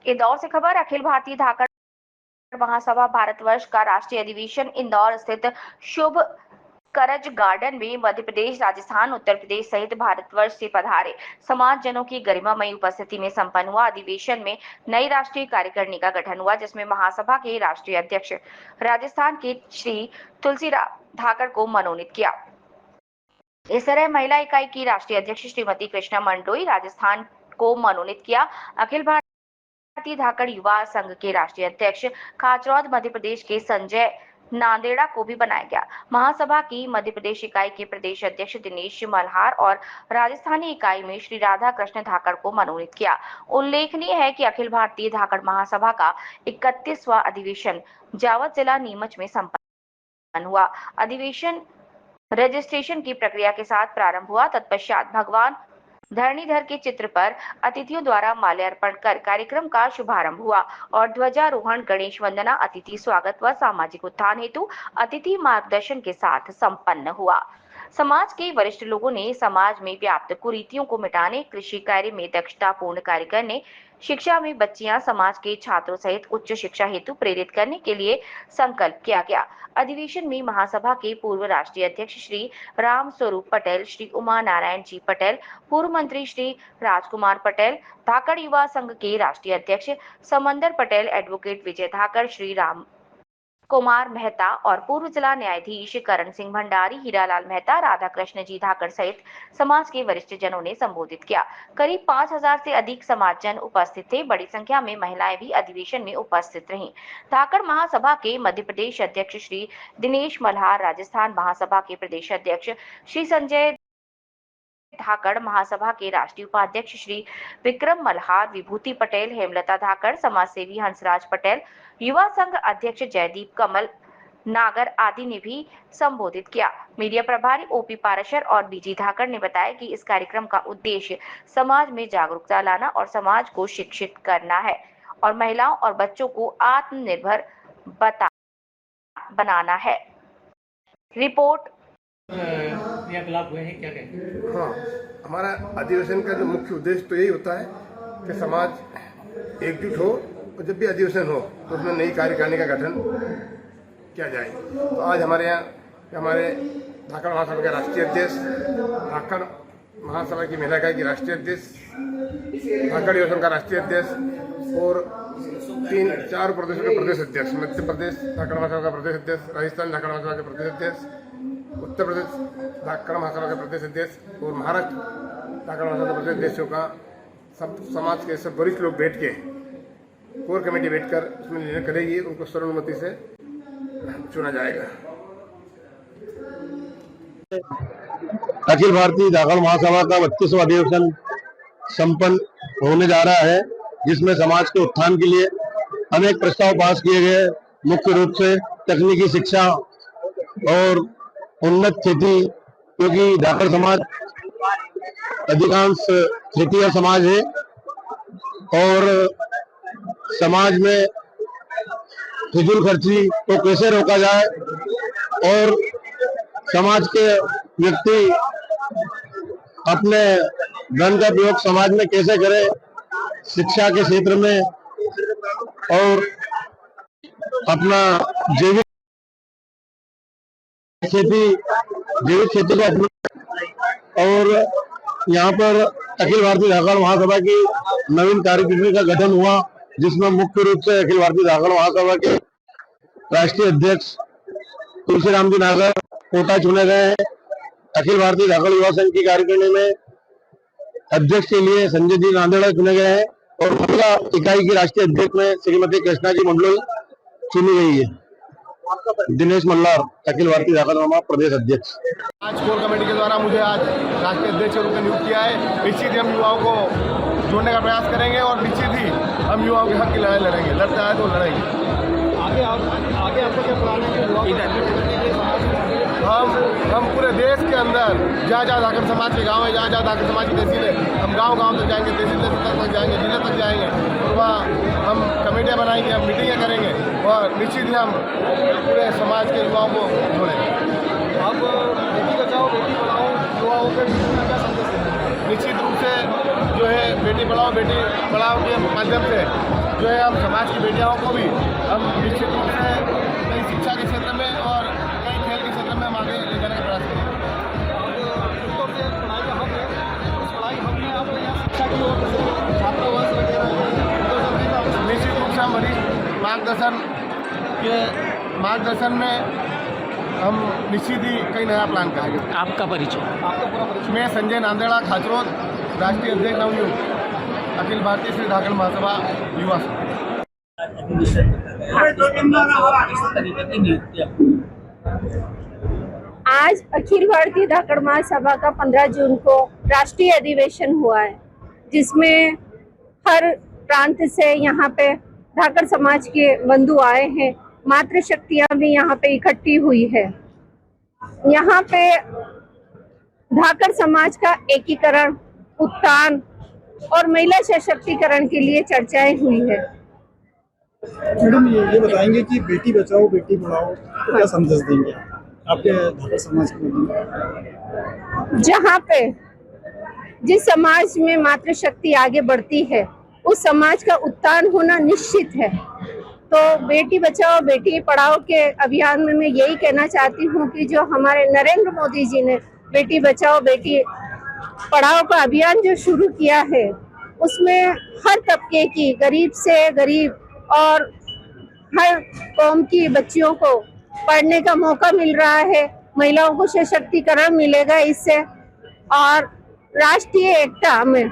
इंदौर से खबर। अखिल भारतीय धाकड़ महासभा भारतवर्ष का राष्ट्रीय अधिवेशन इंदौर स्थित शुभ करज गार्डन में मध्य प्रदेश, राजस्थान, उत्तर प्रदेश सहित भारतवर्ष से पधारे समाज जनों की गरिमामयी उपस्थिति में संपन्न हुआ। अधिवेशन में नई राष्ट्रीय कार्यकारिणी का गठन हुआ, जिसमें महासभा के राष्ट्रीय अध्यक्ष राजस्थान के श्री तुलसीराम धाकड़ को मनोनीत किया। इस तरह महिला इकाई की राष्ट्रीय अध्यक्ष श्रीमती कृष्णा मंडोई राजस्थान को मनोनीत किया। अखिल भारतीय धाकड़ युवा संघ के राष्ट्रीय अध्यक्ष खाचरौद मध्य प्रदेश के संजय नांदेड़ा को भी बनाया गया। महासभा की मध्य प्रदेश इकाई के प्रदेश अध्यक्ष दिनेश मल्हार और राजस्थानी इकाई में श्री राधा कृष्ण धाकड़ को मनोनीत किया। उल्लेखनीय है कि अखिल भारतीय धाकड़ महासभा का 31वां अधिवेशन जावत जिला नीमच में संपन्न हुआ। अधिवेशन रजिस्ट्रेशन की प्रक्रिया के साथ प्रारंभ हुआ। तत्पश्चात भगवान धरणीधर के चित्र पर अतिथियों द्वारा माल्यार्पण कर कार्यक्रम का शुभारंभ हुआ और ध्वजारोहण, गणेश वंदना, अतिथि स्वागत व सामाजिक उत्थान हेतु अतिथि मार्गदर्शन के साथ संपन्न हुआ। समाज के वरिष्ठ लोगों ने समाज में व्याप्त कुरीतियों को मिटाने, कृषि कार्य में दक्षता पूर्ण कार्य करने, शिक्षा में बच्चियां, समाज के छात्रों सहित उच्च शिक्षा हेतु प्रेरित करने के लिए संकल्प किया गया। अधिवेशन में महासभा के पूर्व राष्ट्रीय अध्यक्ष श्री राम स्वरूप पटेल, श्री उमा नारायण जी पटेल, पूर्व मंत्री श्री राजकुमार पटेल, धाकड़ युवा संघ के राष्ट्रीय अध्यक्ष समंदर पटेल, एडवोकेट विजय धाकड़, श्री राम कुमार मेहता और पूर्व जिला न्यायाधीश करण सिंह भंडारी, हीरालाल मेहता, राधा कृष्ण जी धाकड़ सहित समाज के वरिष्ठ जनों ने संबोधित किया। करीब 5000 से अधिक समाजजन उपस्थित थे। बड़ी संख्या में महिलाएं भी अधिवेशन में उपस्थित रहीं। धाकड़ महासभा के मध्य प्रदेश अध्यक्ष श्री दिनेश मल्हार, राजस्थान महासभा के प्रदेश अध्यक्ष श्री संजय धाकड़, महासभा के राष्ट्रीय उपाध्यक्ष श्री विक्रम मल्हार, विभूति पटेल, हेमलता धाकड़, समाजसेवी हंसराज पटेल, युवा संघ अध्यक्ष जयदीप कमल नागर आदि ने भी संबोधित किया। मीडिया प्रभारी ओपी पाराशर और बीजी धाकड़ ने बताया कि इस कार्यक्रम का उद्देश्य समाज में जागरूकता लाना और समाज को शिक्षित करना है और महिलाओं और बच्चों को आत्मनिर्भर बनाना है। रिपोर्ट क्रियाकलाप हुए हैं, क्या कहें? हाँ, हमारा अधिवेशन का जो मुख्य उद्देश्य तो यही होता है कि समाज एकजुट हो और जब भी अधिवेशन हो तो उसमें नई कार्यकारिणी का गठन किया जाए। तो आज हमारे यहाँ हमारे धाकड़ महासभा के राष्ट्रीय अध्यक्ष, धाकड़ महासभा की महिला इकाई की राष्ट्रीय अध्यक्ष, धाकड़ युवा संघ का राष्ट्रीय अध्यक्ष और 3-4 प्रदेशों के प्रदेश अध्यक्ष, मध्य प्रदेश धाकड़ महासभा का प्रदेश अध्यक्ष, राजस्थान धाकड़ महासभा के प्रदेश अध्यक्ष, उत्तर प्रदेश धाकड़ महासभा के प्रदेश अध्यक्ष और महाराष्ट्र धाकड़ महासभा के प्रदेश अध्यक्षों का सब समाज के सब वरिष्ठ लोग बैठ के कोर कमेटी बैठकर उसमें निर्णय करेगी। उनको सर्वसम्मति से चुना जाएगा। अखिल भारतीय धाकड़ महासभा का 32वां अधिवेशन संपन्न होने जा रहा है, जिसमें समाज के उत्थान के लिए अनेक प्रस्ताव पास किए गए। मुख्य रूप से तकनीकी शिक्षा और उन्नत खेती, क्योंकि धाकड़ समाज अधिकांश खेती का समाज है और समाज में फिजूल खर्ची को कैसे रोका जाए और समाज के व्यक्ति अपने धन का प्रयोग समाज में कैसे करें, शिक्षा के क्षेत्र में और अपना जैविक खेती को अपना। और यहाँ पर अखिल भारतीय धाकड़ महासभा की नवीन कार्यकारिणी का गठन हुआ, जिसमें मुख्य रूप से अखिल भारतीय धाकड़ महासभा के राष्ट्रीय अध्यक्ष तुलसीराम जी नागर कोटा चुने गए हैं। अखिल भारतीय धाकड़ युवा संघ की कार्यकारिणी में अध्यक्ष के लिए संजय जी नांदेड़ा चुने गए हैं और महिला इकाई की राष्ट्रीय अध्यक्ष में श्रीमती कृष्णा जी मंडलोई चुनी गई है। दिनेश मल्हार, अखिल भारतीय धाकड़ महासभा प्रदेश अध्यक्ष। आज कोर कमेटी के द्वारा मुझे आज राष्ट्रीय अध्यक्ष के रूप में नियुक्त किया है। निश्चित ही हम युवाओं को जोड़ने का प्रयास करेंगे और निश्चित ही हम युवाओं के हक की लड़ाई लड़ेंगे, लड़ते आए तो लड़ेंगे। आगे आपको क्या प्लान है? हम पूरे देश के अंदर जहाँ जहाँ धाकड़ समाज के गाँव है, जहाँ जहाँ धाकड़ समाज की तहसील है, हम गाँव तक जाएंगे, तहसील तक जाएंगे, जिले तक जाएंगे और वहाँ हम कमेटियाँ बनाएंगे, हम मीटिंगें करेंगे और निश्चित ही हम पूरे समाज के युवाओं को जोड़ेंगे। अब बेटी बचाओ बेटी पढ़ाओ युवाओं के क्या संदेश है? निश्चित रूप से जो है बेटी पढ़ाओ बेटी पढ़ाओ के माध्यम से जो है हम समाज की बेटियों को भी हम निश्चित रूप से कई शिक्षा के क्षेत्र में और कई खेल के क्षेत्र में हम आगे ले जाने का प्रयास करेंगे। निश्चित रूप से हम वरिष्ठ मार्गदर्शन में हम निश्चित ही कई नया प्लान करेंगे। आपका परिचय? मैं संजय नांदेड़ा खाचरोद, राष्ट्रीय अध्यक्ष नवयुग अखिल भारतीय श्री धाकड़ महासभा युवा आज अखिल भारतीय धाकड़ महासभा का 15 जून को राष्ट्रीय अधिवेशन हुआ है, जिसमें हर प्रांत से यहाँ पे धाकड़ समाज के बंधु आए हैं। मातृशक्तियाँ भी यहाँ पे इकट्ठी हुई है। यहाँ पे धाकड़ समाज का एकीकरण, उत्थान और महिला सशक्तिकरण के लिए चर्चाएं हुई है। मैडम, ये बताएंगे कि बेटी बचाओ बेटी पढ़ाओ तो क्या संदेश देंगे आपके धाकड़ समाज के? जहाँ पे जिस समाज में मातृशक्ति आगे बढ़ती है, उस समाज का उत्थान होना निश्चित है। तो बेटी बचाओ बेटी पढ़ाओ के अभियान में मैं यही कहना चाहती हूँ कि जो हमारे नरेंद्र मोदी जी ने बेटी बचाओ बेटी पढ़ाओ का अभियान जो शुरू किया है, उसमें हर तबके की, गरीब से गरीब और हर कौम की बच्चियों को पढ़ने का मौका मिल रहा है। महिलाओं को सशक्तिकरण मिलेगा इससे, और राष्ट्रीय एकता में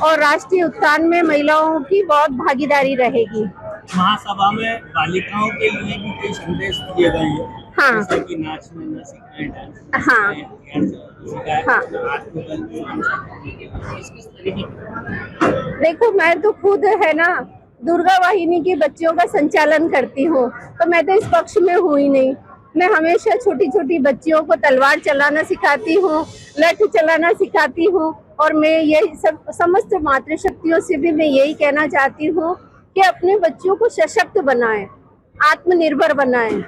और राष्ट्रीय उत्थान में महिलाओं की बहुत भागीदारी रहेगी। महासभा में बालिकाओं के लिए भी कई संदेश दिए गए हैं। हाँ, जैसे कि नाचना न सिखाएं, डांस न हाँ, सिखाएं, हाँ। किस तरीके की? देखो, मैं तो खुद है ना दुर्गा वाहिनी के बच्चों का संचालन करती हूँ, तो मैं तो इस पक्ष में हूँ ही नहीं। मैं हमेशा छोटी छोटी बच्चियों को तलवार चलाना सिखाती हूँ, लठ चलाना सिखाती हूँ, और मैं यही सब समस्त मातृशक्तियों से भी मैं यही कहना चाहती हूँ कि अपने बच्चों को सशक्त बनाएं, आत्मनिर्भर बनाएं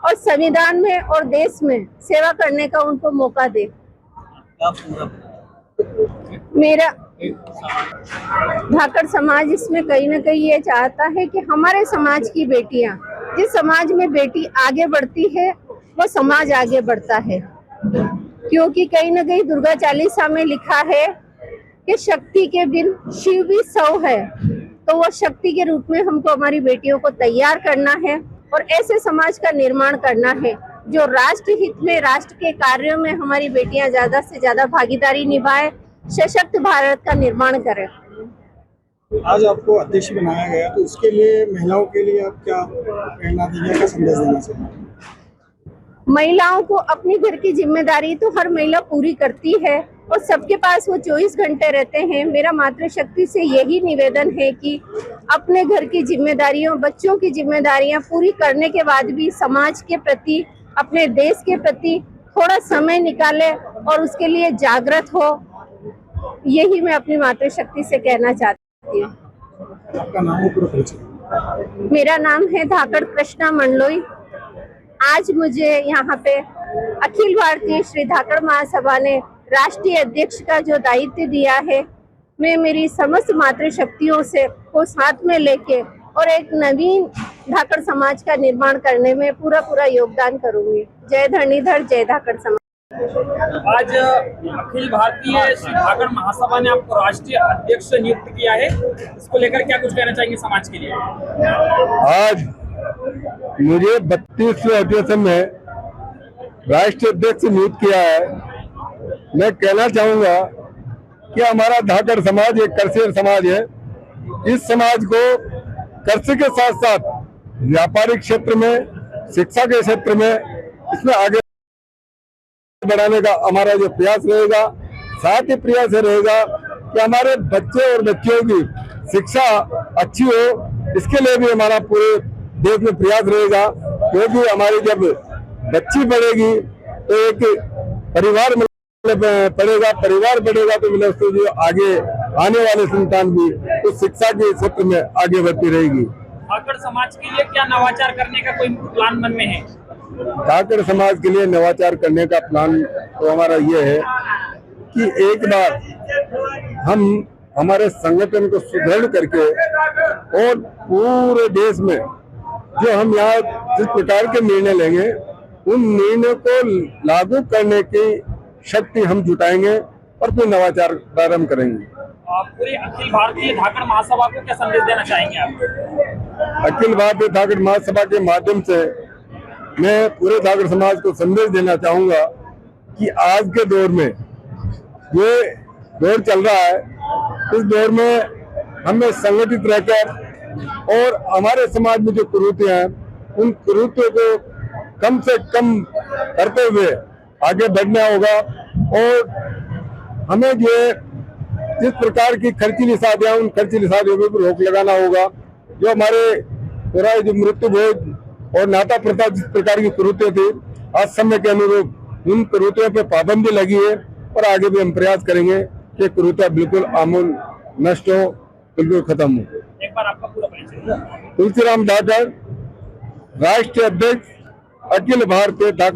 और संविधान में और देश में सेवा करने का उनको मौका दें। मेरा धाकड़ समाज इसमें कहीं ना कहीं ये चाहता है कि हमारे समाज की बेटियां, जिस समाज में बेटी आगे बढ़ती है वो समाज आगे बढ़ता है। क्योंकि कहीं ना कहीं दुर्गा चालीसा में लिखा है कि शक्ति के बिन शिव भी 100 है। तो वो शक्ति के रूप में हमको हमारी बेटियों को तैयार करना है और ऐसे समाज का निर्माण करना है जो राष्ट्र हित में, राष्ट्र के कार्यों में हमारी बेटियां ज्यादा से ज्यादा भागीदारी निभाए, सशक्त भारत का निर्माण करें। आज आपको अध्यक्ष बनाया गया, तो उसके लिए महिलाओं के लिए आप क्या प्रेरणा देंगे, क्या संदेश देना चाहिए? महिलाओं को अपनी घर की जिम्मेदारी तो हर महिला पूरी करती है और सबके पास वो 24 घंटे रहते हैं। मेरा मातृशक्ति से यही निवेदन है कि अपने घर की जिम्मेदारियों, बच्चों की जिम्मेदारियां पूरी करने के बाद भी समाज के प्रति, अपने देश के प्रति थोड़ा समय निकाले और उसके लिए जागृत हो। यही मैं अपनी मातृशक्ति से कहना चाहती हूँ। आपका नाम और पूरा परिचय? मेरा नाम है धाकड़ कृष्णा मंडलोई। आज मुझे यहाँ पे अखिल भारतीय श्री धाकड़ महासभा ने राष्ट्रीय अध्यक्ष का जो दायित्व दिया है, मैं मेरी समस्त मातृशक्तियों से को साथ में लेके और एक नवीन धाकड़ समाज का निर्माण करने में पूरा योगदान करूंगी। जय धरणीधर, जय धाकड़ समाज। आज अखिल भारतीय श्री धाकड़ महासभा ने आपको राष्ट्रीय अध्यक्ष नियुक्त किया है, इसको लेकर क्या कुछ कहना चाहेंगे समाज के लिए? आज मुझे 32वें अधिवेशन में राष्ट्रीय अध्यक्ष नियुक्त किया है। मैं कहना चाहूंगा कि हमारा धाकड़ समाज एक कृषि समाज है। इस समाज को कृषि के साथ साथ व्यापारिक क्षेत्र में, शिक्षा के क्षेत्र में, इसमें आगे बढ़ाने का हमारा जो प्रयास रहेगा, साथ ही प्रयास रहेगा कि हमारे बच्चे और बच्चियों की शिक्षा अच्छी हो। इसके लिए भी हमारा पूरे देश में प्रयास रहेगा, क्योंकि हमारी जब बच्ची बढ़ेगी तो एक परिवार पढ़ेगा, परिवार बढ़ेगा तो मिले उसको जो आगे आने वाले संतान भी उस शिक्षा के क्षेत्र में आगे बढ़ती रहेगी। धाकड़ समाज के लिए क्या नवाचार करने का कोई प्लान मन में है? धाकड़ समाज के लिए नवाचार करने का प्लान तो हमारा ये है कि एक बार हम हमारे संगठन को सुदृढ़ करके और पूरे देश में जो हम यहाँ जिस प्रकार के निर्णय लेंगे उन निर्णय को लागू करने की शक्ति हम जुटाएंगे और फिर नवाचार प्रारंभ करेंगे। पूरी अखिल भारतीय धाकड़ महासभा को क्या संदेश देना चाहेंगे आप? अखिल भारतीय धाकड़ महासभा के माध्यम से मैं पूरे धाकड़ समाज को संदेश देना चाहूंगा कि आज के दौर में ये दौर चल रहा है, इस दौर में हमें संगठित रहकर और हमारे समाज में जो कुरीतियां हैं उन कुरीतियों को कम से कम करते हुए आगे बढ़ना होगा और हमें जो जिस प्रकार की खर्चीली शादियां उन खर्चीली शादियों पर रोक लगाना होगा। जो हमारे पूरा जो मृत्यु भोज और नाता प्रथा जिस प्रकार की कुरीतियां थी आज समय के अनुरूप उन कुरीतियों पर पाबंदी लगी है और आगे भी हम प्रयास करेंगे कि कुरीतियां बिल्कुल आमूल नष्ट हो, बिल्कुल खत्म हो। एक बार आपका पूरा परिचय। तुलसीराम धाकड़, राष्ट्रीय अध्यक्ष अखिल भारतीय धाकड़